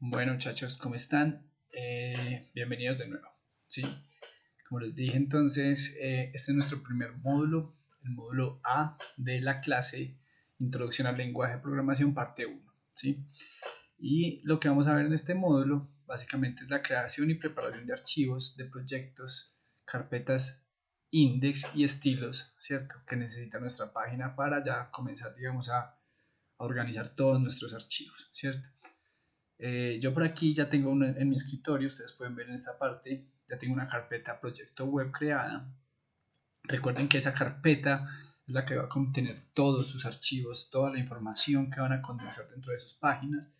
Bueno, muchachos, ¿cómo están? Bienvenidos de nuevo. ¿Sí? Como les dije entonces, este es nuestro primer módulo, el módulo A de la clase Introducción al lenguaje de programación parte 1. ¿Sí? Y lo que vamos a ver en este módulo básicamente es la creación y preparación de archivos, de proyectos, carpetas, index y estilos, ¿cierto? Que necesita nuestra página para ya comenzar, digamos, a organizar todos nuestros archivos, ¿cierto? Yo por aquí ya tengo en mi escritorio, ustedes pueden ver en esta parte, ya tengo una carpeta proyecto web creada. Recuerden que esa carpeta es la que va a contener todos sus archivos, toda la información que van a condensar dentro de sus páginas.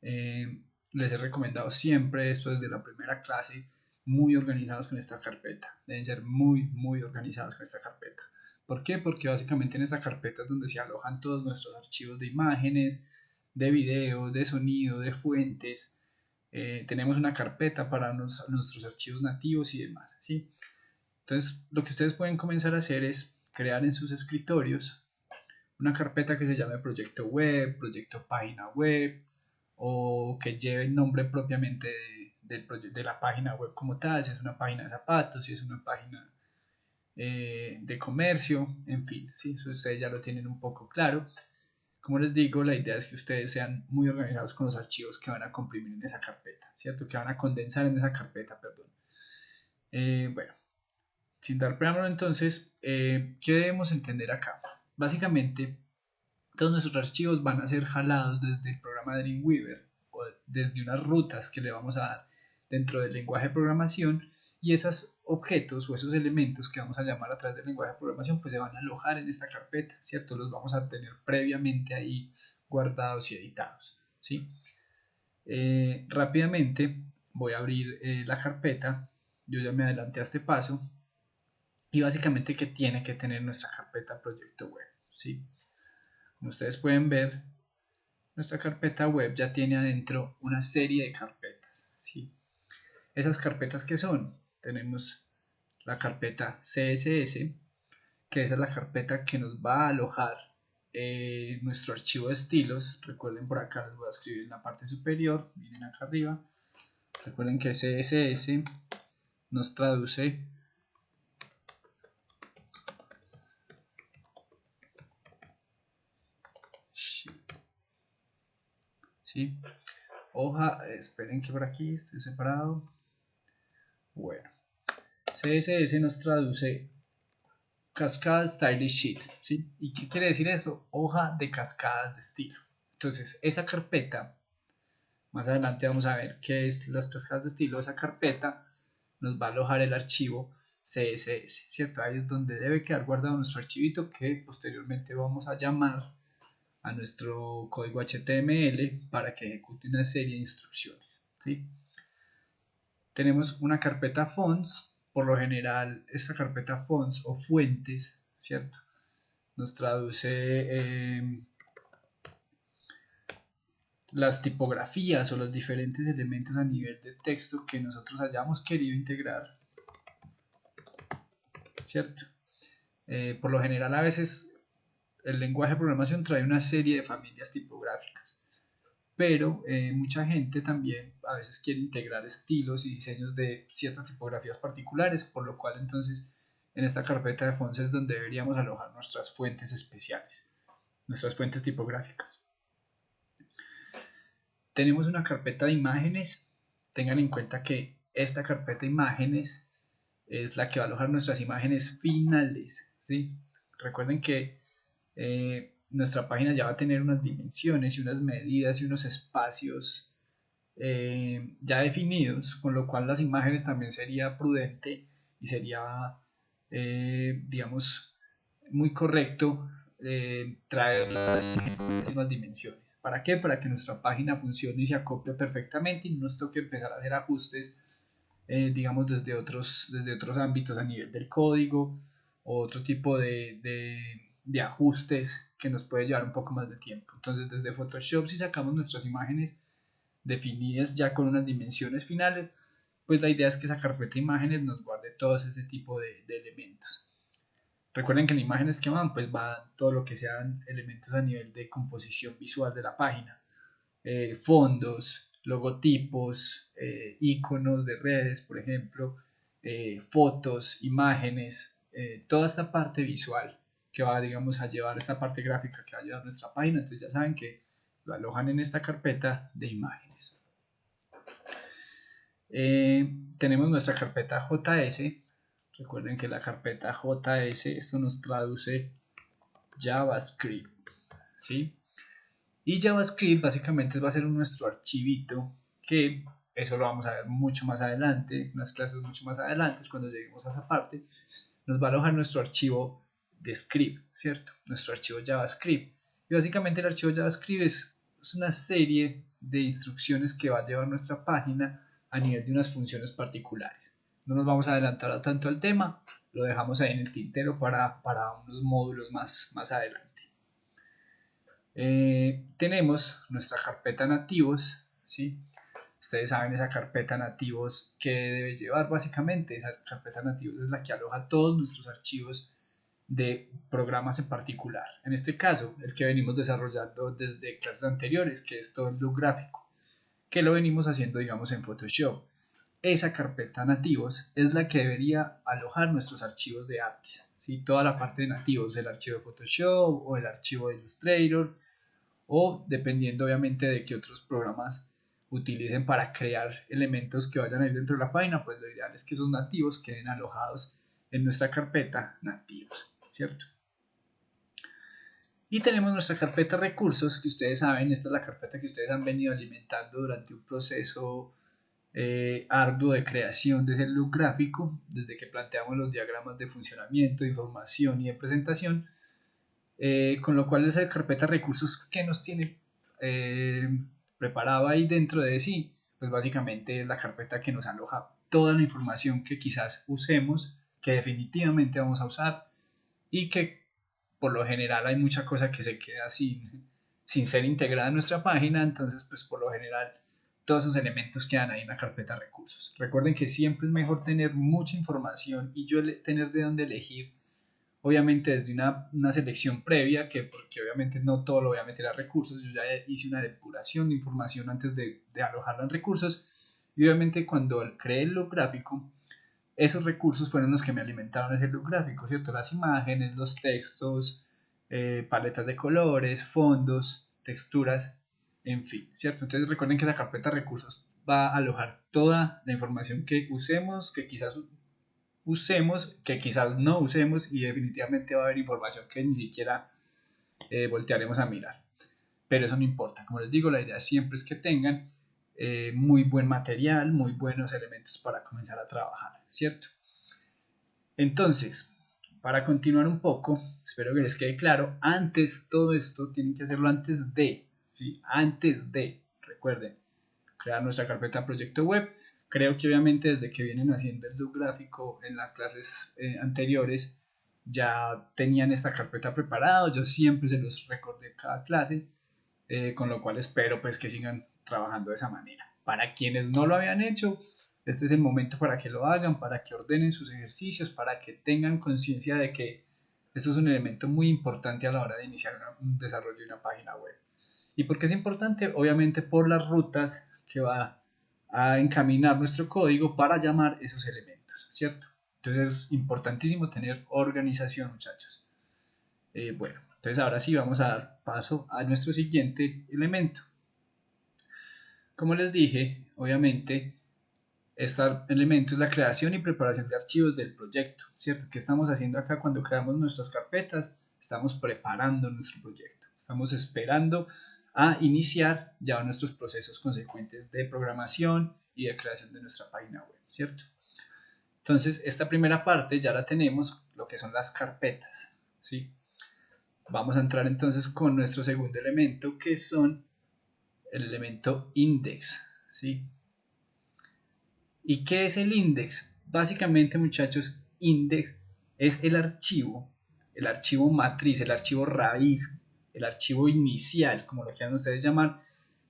Les he recomendado siempre esto desde la primera clase, muy organizados con esta carpeta. Deben ser muy organizados con esta carpeta. ¿Por qué? Porque básicamente en esta carpeta es donde se alojan todos nuestros archivos de imágenes, de video, de sonido, de fuentes. Tenemos una carpeta para nuestros archivos nativos y demás, ¿sí? Entonces, lo que ustedes pueden comenzar a hacer es crear en sus escritorios una carpeta que se llame proyecto web, proyecto página web, o que lleve el nombre propiamente de la página web como tal, si es una página de zapatos, si es una página de comercio, en fin, ¿sí? Eso ustedes ya lo tienen un poco claro. Como les digo, la idea es que ustedes sean muy organizados con los archivos que van a comprimir en esa carpeta, ¿cierto? Que van a condensar en esa carpeta, perdón. Bueno, sin dar preámbulo entonces, ¿qué debemos entender acá? Básicamente, todos nuestros archivos van a ser jalados desde el programa Dreamweaver o desde unas rutas que le vamos a dar dentro del lenguaje de programación, y esos objetos o esos elementos que vamos a llamar a través del lenguaje de programación pues se van a alojar en esta carpeta, ¿cierto? Los vamos a tener previamente ahí guardados y editados, ¿sí? Rápidamente voy a abrir la carpeta. Yo ya me adelanté a este paso, y básicamente ¿qué tiene que tener nuestra carpeta proyecto web? ¿Sí? Como ustedes pueden ver, nuestra carpeta web ya tiene adentro una serie de carpetas, ¿sí? Esas carpetas, ¿qué son? Tenemos la carpeta CSS, que esa es la carpeta que nos va a alojar nuestro archivo de estilos. Recuerden, por acá les voy a escribir en la parte superior, miren acá arriba. Recuerden que CSS nos traduce ¿sí? Hoja, esperen que por aquí esté separado. Bueno, CSS nos traduce Cascade Style Sheet, ¿sí? ¿Y qué quiere decir eso? Hoja de cascadas de estilo. Entonces, esa carpeta, más adelante vamos a ver qué es las cascadas de estilo. Esa carpeta nos va a alojar el archivo CSS, ¿cierto? Ahí es donde debe quedar guardado nuestro archivito, que posteriormente vamos a llamar a nuestro código HTML para que ejecute una serie de instrucciones, ¿sí? Tenemos una carpeta fonts. Por lo general, esta carpeta fonts o fuentes, ¿cierto?, nos traduce las tipografías o los diferentes elementos a nivel de texto que nosotros hayamos querido integrar, ¿cierto? Por lo general, a veces el lenguaje de programación trae una serie de familias tipográficas, pero mucha gente también a veces quiere integrar estilos y diseños de ciertas tipografías particulares, por lo cual entonces en esta carpeta de fonts es donde deberíamos alojar nuestras fuentes especiales, nuestras fuentes tipográficas. Tenemos una carpeta de imágenes. Tengan en cuenta que esta carpeta de imágenes es la que va a alojar nuestras imágenes finales, ¿sí? Recuerden que nuestra página ya va a tener unas dimensiones y unas medidas y unos espacios ya definidos, con lo cual las imágenes también sería prudente y sería, digamos, muy correcto traer las mismas dimensiones. ¿Para qué? Para que nuestra página funcione y se acople perfectamente y no nos toque empezar a hacer ajustes, digamos, desde otros ámbitos a nivel del código o otro tipo de ajustes que nos puede llevar un poco más de tiempo. Entonces, desde Photoshop, si sacamos nuestras imágenes definidas ya con unas dimensiones finales, pues la idea es que esa carpeta de imágenes nos guarde todo ese tipo de elementos. Recuerden que en imágenes que van, pues van todo lo que sean elementos a nivel de composición visual de la página, fondos, logotipos, iconos de redes, por ejemplo, fotos, imágenes, toda esta parte visual que va, digamos, a llevar esta parte gráfica que va a llevar nuestra página. Entonces ya saben que lo alojan en esta carpeta de imágenes. Tenemos nuestra carpeta JS. Recuerden que la carpeta JS, esto nos traduce JavaScript, ¿sí? Y JavaScript básicamente va a ser nuestro archivito, que eso lo vamos a ver mucho más adelante, unas clases mucho más adelante, cuando lleguemos a esa parte, nos va a alojar nuestro archivo de script, ¿cierto? Nuestro archivo JavaScript. Y básicamente el archivo JavaScript es una serie de instrucciones que va a llevar nuestra página a nivel de unas funciones particulares. No nos vamos a adelantar tanto al tema, lo dejamos ahí en el tintero para unos módulos más adelante. Tenemos nuestra carpeta nativos, ¿sí? Ustedes saben esa carpeta nativos que debe llevar básicamente. Esa carpeta nativos es la que aloja todos nuestros archivos de programas en particular. En este caso, el que venimos desarrollando desde clases anteriores, que es todo el look gráfico, que lo venimos haciendo, digamos, en Photoshop. Esa carpeta nativos es la que debería alojar nuestros archivos de artes, ¿sí? Toda la parte de nativos, el archivo de Photoshop o el archivo de Illustrator, o dependiendo obviamente de qué otros programas utilicen para crear elementos que vayan a ir dentro de la página, pues lo ideal es que esos nativos queden alojados en nuestra carpeta nativos, ¿cierto? Y tenemos nuestra carpeta recursos, que ustedes saben, esta es la carpeta que ustedes han venido alimentando durante un proceso arduo de creación de ese look gráfico, desde que planteamos los diagramas de funcionamiento, de información y de presentación, con lo cual esa carpeta recursos que nos tiene preparado ahí dentro de sí, pues básicamente es la carpeta que nos aloja toda la información que quizás usemos, que definitivamente vamos a usar y que por lo general hay mucha cosa que se queda sin ser integrada en nuestra página. Entonces pues por lo general todos esos elementos quedan ahí en la carpeta recursos. Recuerden que siempre es mejor tener mucha información y yo tener de dónde elegir, obviamente desde una selección previa, porque obviamente no todo lo voy a meter a recursos. Yo ya hice una depuración de información antes de alojarlo en recursos, y obviamente cuando creé el look gráfico, esos recursos fueron los que me alimentaron ese look gráfico, ¿cierto? Las imágenes, los textos, paletas de colores, fondos, texturas, en fin, ¿cierto? Entonces recuerden que esa carpeta de recursos va a alojar toda la información que usemos, que quizás no usemos, y definitivamente va a haber información que ni siquiera voltearemos a mirar. Pero eso no importa, como les digo, la idea siempre es que tengan muy buen material, muy buenos elementos para comenzar a trabajar, ¿cierto? Entonces, para continuar un poco, espero que les quede claro, antes todo esto tienen que hacerlo antes de, ¿sí? Antes de, recuerden, crear nuestra carpeta de proyecto web. Creo que obviamente desde que vienen haciendo el look gráfico en las clases anteriores ya tenían esta carpeta preparada. Yo siempre se los recordé cada clase, con lo cual espero pues que sigan trabajando de esa manera. Para quienes no lo habían hecho, este es el momento para que lo hagan, para que ordenen sus ejercicios, para que tengan conciencia de que esto es un elemento muy importante a la hora de iniciar un desarrollo de una página web. ¿Y por qué es importante? Obviamente por las rutas que va a encaminar nuestro código para llamar esos elementos, ¿cierto? Entonces es importantísimo tener organización, muchachos. Bueno, entonces ahora sí vamos a dar paso a nuestro siguiente elemento. Como les dije, obviamente este elemento es la creación y preparación de archivos del proyecto, ¿cierto? ¿Qué estamos haciendo acá cuando creamos nuestras carpetas? Estamos preparando nuestro proyecto, estamos esperando a iniciar ya nuestros procesos consecuentes de programación y de creación de nuestra página web, ¿cierto? Entonces, esta primera parte ya la tenemos, lo que son las carpetas, ¿sí? Vamos a entrar entonces con nuestro segundo elemento, que son el elemento index, ¿sí? ¿Y qué es el index? Básicamente, muchachos, index es el archivo matriz, el archivo raíz, el archivo inicial, como lo quieran ustedes llamar,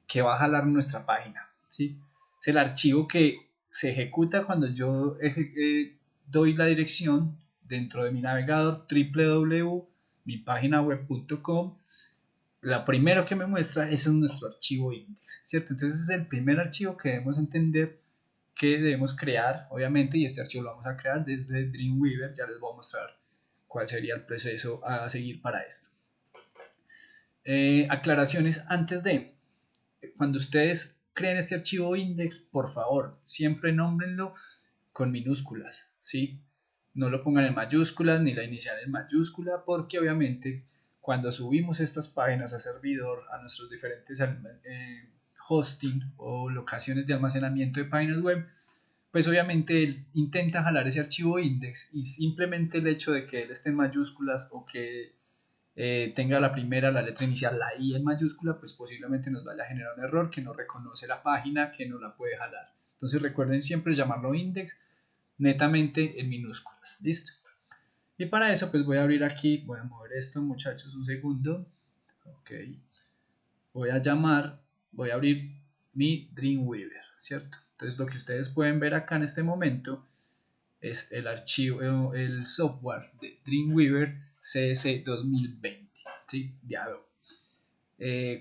que va a jalar nuestra página, ¿sí? Es el archivo que se ejecuta cuando yo doy la dirección dentro de mi navegador www.mipaginaweb.com, lo primero que me muestra es nuestro archivo index, ¿cierto? Entonces es el primer archivo que debemos entender que debemos crear, obviamente, y este archivo lo vamos a crear desde Dreamweaver. Ya les voy a mostrar cuál sería el proceso a seguir para esto. Aclaraciones antes de, cuando ustedes creen este archivo index, por favor, siempre nómbrenlo con minúsculas, ¿sí? No lo pongan en mayúsculas ni la inicial en mayúscula, porque obviamente cuando subimos estas páginas a servidor, a nuestros diferentes hosting o locaciones de almacenamiento de páginas web, pues obviamente él intenta jalar ese archivo index, y simplemente el hecho de que él esté en mayúsculas o que tenga la letra inicial, la I en mayúscula, pues posiblemente nos vaya a generar un error que no reconoce la página, que no la puede jalar. Entonces recuerden siempre llamarlo index netamente en minúsculas. Listo. Y para eso pues voy a abrir aquí, voy a mover esto, muchachos, un segundo. Ok. Voy a abrir mi Dreamweaver, ¿cierto? Entonces lo que ustedes pueden ver acá en este momento es el archivo, el software de Dreamweaver CS 2020, ¿sí? De Adobe.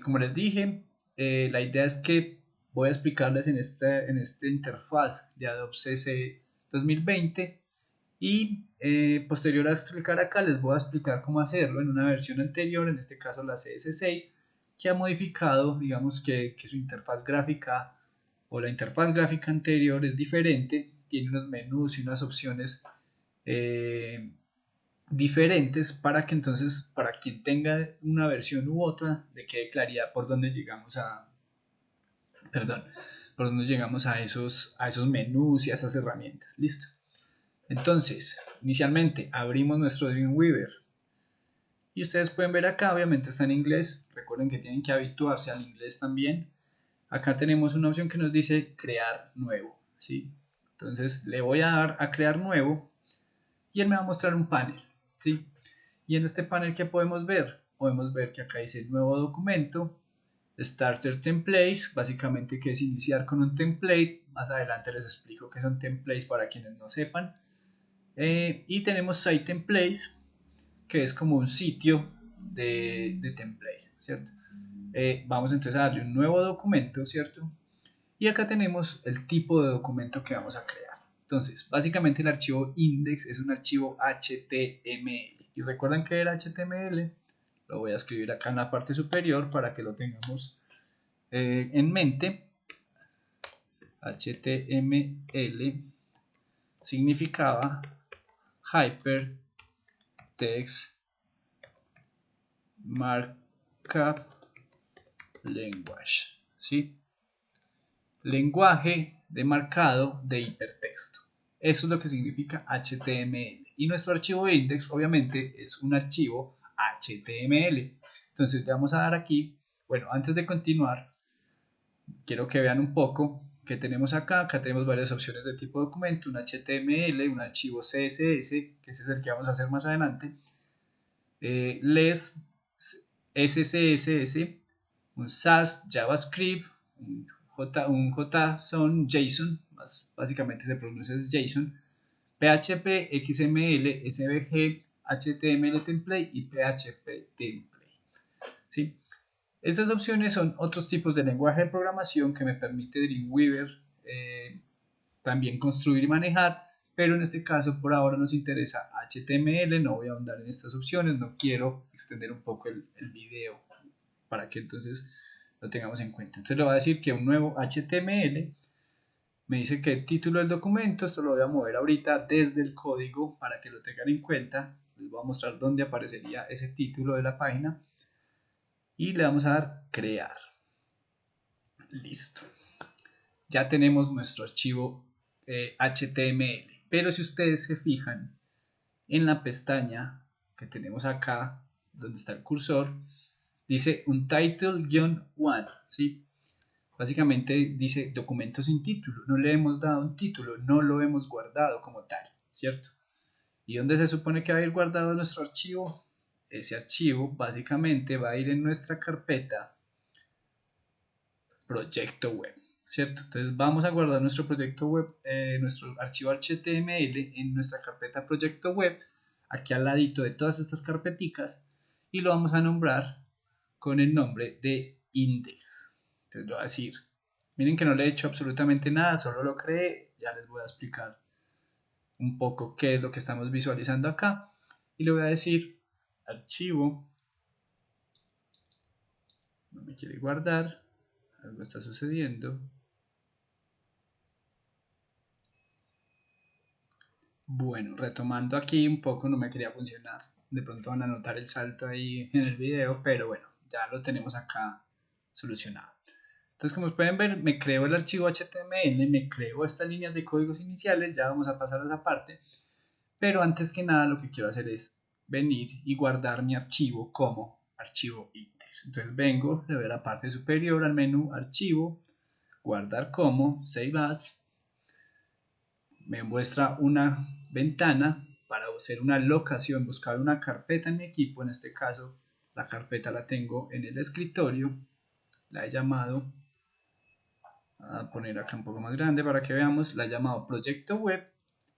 Como les dije, la idea es que voy a explicarles en esta interfaz de Adobe CS 2020, y posterior a explicar acá les voy a explicar cómo hacerlo en una versión anterior, en este caso la CS6, que ha modificado, digamos que su interfaz gráfica, o la interfaz gráfica anterior es diferente, tiene unos menús y unas opciones diferentes, para que entonces para quien tenga una versión u otra le quede claridad por dónde llegamos a esos menús y a esas herramientas. Listo. Entonces, inicialmente abrimos nuestro Dreamweaver y ustedes pueden ver acá, obviamente está en inglés, recuerden que tienen que habituarse al inglés también. Acá tenemos una opción que nos dice crear nuevo, ¿sí? Entonces le voy a dar a crear nuevo y él me va a mostrar un panel, ¿sí? Y en este panel, ¿qué podemos ver? Podemos ver que acá dice nuevo documento, Starter Templates, básicamente que es iniciar con un template. Más adelante les explico qué son templates para quienes no sepan. Y tenemos Site Templates, que es como un sitio de templates, ¿cierto? Vamos entonces a darle un nuevo documento, ¿cierto? Y acá tenemos el tipo de documento que vamos a crear. Entonces, básicamente el archivo index es un archivo HTML. ¿Y recuerdan qué era HTML? Lo voy a escribir acá en la parte superior para que lo tengamos en mente. HTML significaba Hypertext Markup Language, ¿sí? Lenguaje de marcado de hipertexto. Eso es lo que significa HTML. Y nuestro archivo index obviamente es un archivo HTML. Entonces le vamos a dar aquí, bueno, antes de continuar, quiero que vean un poco que tenemos acá. Acá tenemos varias opciones de tipo de documento, un HTML, un archivo CSS, que ese es el que vamos a hacer más adelante, LES, SCSS, un SAS, JavaScript, un JSON, JSON, básicamente se pronuncia JSON, PHP, XML, SVG, HTML template y PHP template, ¿sí? Estas opciones son otros tipos de lenguaje de programación que me permite Dreamweaver también construir y manejar, pero en este caso por ahora nos interesa HTML. No voy a ahondar en estas opciones, no quiero extender un poco el video para que entonces lo tengamos en cuenta. Entonces le voy a decir que un nuevo HTML, me dice que el título del documento, esto lo voy a mover ahorita desde el código para que lo tengan en cuenta. Les voy a mostrar dónde aparecería ese título de la página y le vamos a dar crear. Listo. Ya tenemos nuestro archivo HTML, pero si ustedes se fijan en la pestaña que tenemos acá donde está el cursor, dice un title-1, ¿sí? Básicamente dice documento sin título. No le hemos dado un título, no lo hemos guardado como tal, ¿cierto? ¿Y dónde se supone que va a ir guardado nuestro archivo? Ese archivo básicamente va a ir en nuestra carpeta proyecto web, ¿cierto? Entonces vamos a guardar nuestro proyecto web, nuestro archivo HTML en nuestra carpeta proyecto web, aquí al ladito de todas estas carpeticas, y lo vamos a nombrar con el nombre de index. Entonces le voy a decir, miren que no le he hecho absolutamente nada, solo lo creé, ya les voy a explicar un poco qué es lo que estamos visualizando acá. Y le voy a decir archivo, no me quiere guardar, algo está sucediendo. Bueno, retomando aquí un poco, no me quería funcionar. De pronto van a notar el salto ahí en el video, pero bueno, ya lo tenemos acá solucionado. Entonces, como pueden ver, me creo el archivo HTML, me creo estas líneas de códigos iniciales, ya vamos a pasar a esa parte. Pero antes que nada, lo que quiero hacer es venir y guardar mi archivo como archivo index. Entonces vengo, le doy a la parte superior al menú archivo, guardar como, save as. Me muestra una ventana para hacer una locación, buscar una carpeta en mi equipo. En este caso, la carpeta la tengo en el escritorio. La he llamado, a poner acá un poco más grande para que veamos, la he llamado Proyecto Web.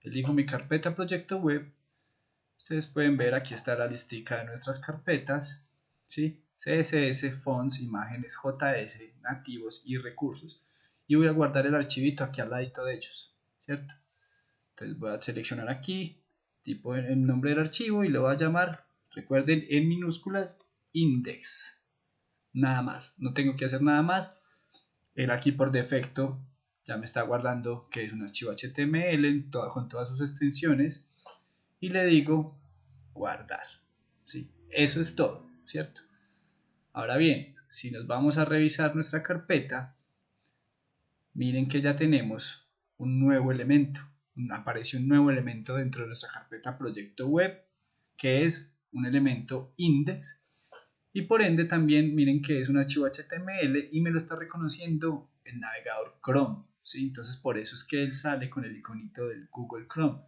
Elijo mi carpeta Proyecto Web. Ustedes pueden ver, aquí está la listica de nuestras carpetas, ¿sí? CSS, fonts, imágenes, JS, nativos y recursos. Y voy a guardar el archivito aquí al ladito de ellos, ¿cierto? Entonces voy a seleccionar aquí, tipo el nombre del archivo y lo voy a llamar, recuerden, en minúsculas, index. Nada más, no tengo que hacer nada más. Él aquí por defecto ya me está guardando que es un archivo HTML con todas sus extensiones. Y le digo guardar, ¿sí? Eso es todo, ¿cierto? Ahora bien, si nos vamos a revisar nuestra carpeta, miren que ya tenemos un nuevo elemento. Apareció un nuevo elemento dentro de nuestra carpeta proyecto web, que es un elemento index, y por ende también miren que es un archivo HTML y me lo está reconociendo el navegador Chrome, ¿sí? Entonces por eso es que él sale con el iconito del Google Chrome,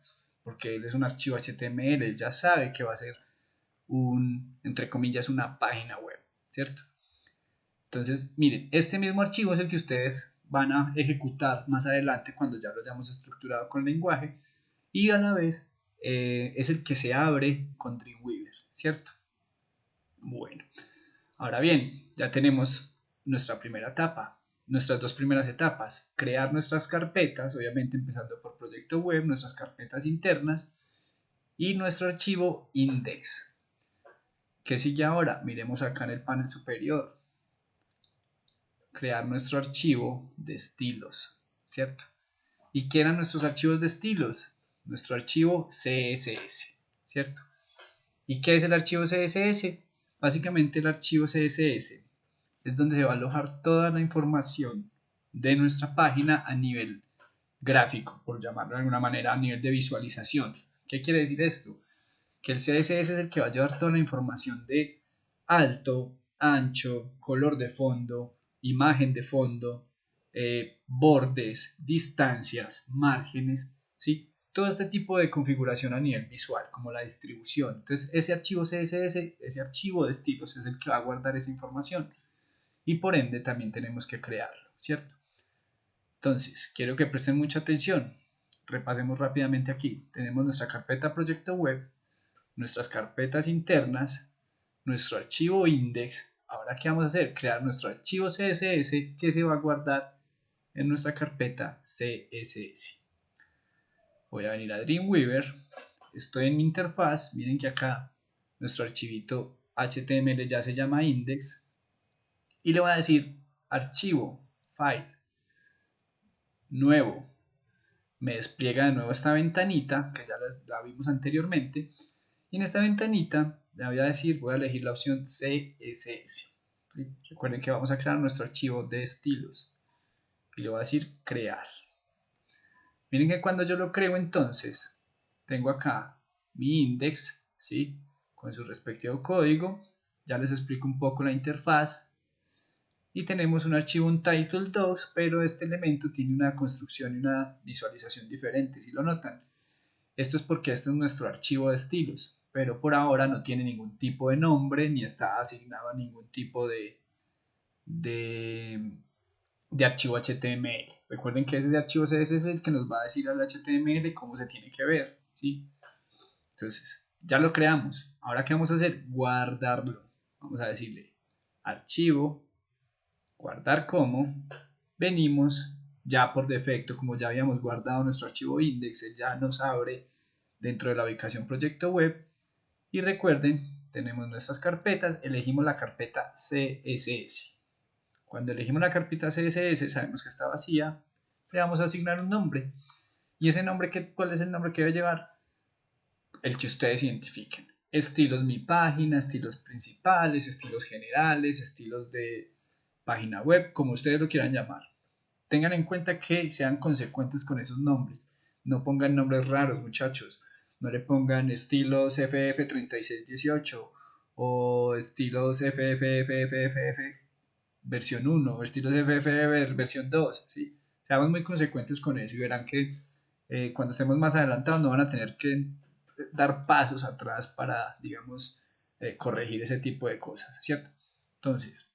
porque él es un archivo HTML, él ya sabe que va a ser entre comillas, una página web, ¿cierto? Entonces, miren, este mismo archivo es el que ustedes van a ejecutar más adelante cuando ya lo hayamos estructurado con lenguaje, y a la vez es el que se abre con Dreamweaver, ¿cierto? Bueno, ahora bien, ya tenemos nuestra primera etapa, nuestras dos primeras etapas, crear nuestras carpetas, obviamente empezando por proyecto web, nuestras carpetas internas y nuestro archivo index. ¿Qué sigue ahora? Miremos acá en el panel superior. Crear nuestro archivo de estilos, ¿cierto? ¿Y qué eran nuestros archivos de estilos? Nuestro archivo CSS, ¿cierto? ¿Y qué es el archivo CSS? Básicamente el archivo CSS es donde se va a alojar toda la información de nuestra página a nivel gráfico, por llamarlo de alguna manera, a nivel de visualización. ¿Qué quiere decir esto? Que el CSS es el que va a llevar toda la información de alto, ancho, color de fondo, imagen de fondo, bordes, distancias, márgenes, ¿sí? Todo este tipo de configuración a nivel visual, como la distribución. Entonces, ese archivo CSS, ese archivo de estilos es el que va a guardar esa información y por ende también tenemos que crearlo, ¿cierto? Entonces, quiero que presten mucha atención. Repasemos rápidamente aquí. Tenemos nuestra carpeta proyecto web, nuestras carpetas internas, nuestro archivo index. Ahora, ¿qué vamos a hacer? Crear nuestro archivo CSS que se va a guardar en nuestra carpeta CSS. Voy a venir a Dreamweaver, estoy en mi interfaz, miren que acá nuestro archivito HTML ya se llama index y le voy a decir archivo, file, nuevo. Me despliega de nuevo esta ventanita que ya la vimos anteriormente y en esta ventanita le voy a decir, voy a elegir la opción CSS. ¿Sí? Recuerden que vamos a crear nuestro archivo de estilos y le voy a decir crear. Miren que cuando yo lo creo entonces tengo acá mi index, ¿sí? Con su respectivo código. Ya les explico un poco la interfaz. Y tenemos un archivo untitled2, pero este elemento tiene una construcción y una visualización diferente, si lo notan. Esto es porque este es nuestro archivo de estilos, pero por ahora no tiene ningún tipo de nombre ni está asignado a ningún tipo de archivo HTML. Recuerden que ese archivo CSS es el que nos va a decir al HTML cómo se tiene que ver, ¿sí? Entonces, ya lo creamos. Ahora, ¿qué vamos a hacer? Guardarlo. Vamos a decirle archivo, guardar como, venimos ya por defecto, como ya habíamos guardado nuestro archivo index, él ya nos abre dentro de la ubicación proyecto web y recuerden, tenemos nuestras carpetas, elegimos la carpeta CSS. Cuando elegimos la carpeta CSS sabemos que está vacía, le vamos a asignar un nombre. ¿Y ese nombre cuál es el nombre que debe llevar? El que ustedes identifiquen. Estilos mi página, estilos principales, estilos generales, estilos de página web, como ustedes lo quieran llamar. Tengan en cuenta que sean consecuentes con esos nombres. No pongan nombres raros, muchachos. No le pongan estilos FF3618 o estilos FFFFFF versión 1 o estilos FFF versión 2. ¿sí? Seamos muy consecuentes con eso y verán que cuando estemos más adelantados no van a tener que dar pasos atrás para, digamos, corregir ese tipo de cosas, ¿cierto? Entonces,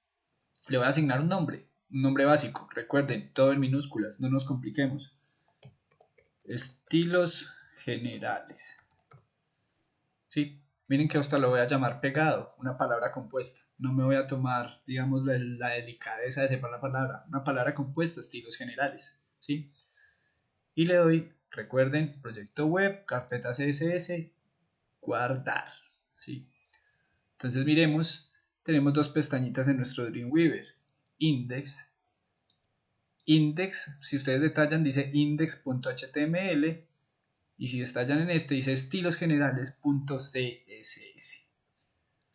le voy a asignar un nombre básico. Recuerden, todo en minúsculas, no nos compliquemos. Estilos generales. ¿Sí? Miren que hasta lo voy a llamar pegado, una palabra compuesta. No me voy a tomar, digamos, la delicadeza de separar la palabra. Una palabra compuesta, estilos generales. ¿Sí? Y le doy, recuerden, proyecto web, carpeta CSS, guardar. ¿Sí? Entonces miremos, tenemos dos pestañitas en nuestro Dreamweaver. Index. Index, si ustedes detallan, dice index.html. Y si detallan en este, dice estilosgenerales.css.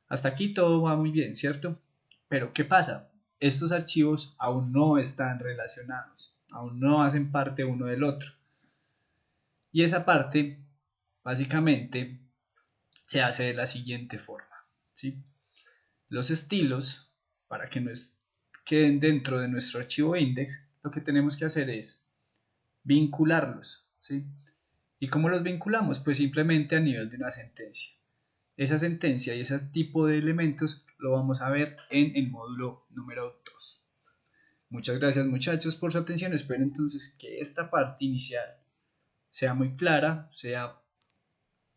Hasta aquí todo va muy bien, ¿cierto? Pero ¿qué pasa? Estos archivos aún no están relacionados, aún no hacen parte uno del otro. Y esa parte, básicamente, se hace de la siguiente forma, ¿sí? Los estilos, para que nos queden dentro de nuestro archivo index, lo que tenemos que hacer es vincularlos, ¿sí? ¿Y cómo los vinculamos? Pues simplemente a nivel de una sentencia. Esa sentencia y ese tipo de elementos lo vamos a ver en el módulo número 2. Muchas gracias muchachos por su atención. Espero entonces que esta parte inicial sea muy clara, sea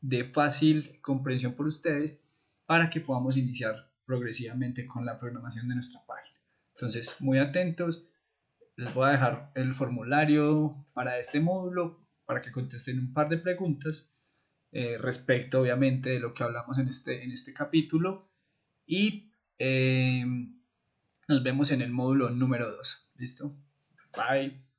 de fácil comprensión por ustedes para que podamos iniciar progresivamente con la programación de nuestra página. Entonces, muy atentos. Les voy a dejar el formulario para este módulo para que contesten un par de preguntas respecto obviamente de lo que hablamos en este capítulo y nos vemos en el módulo número 2. ¿Listo? Bye.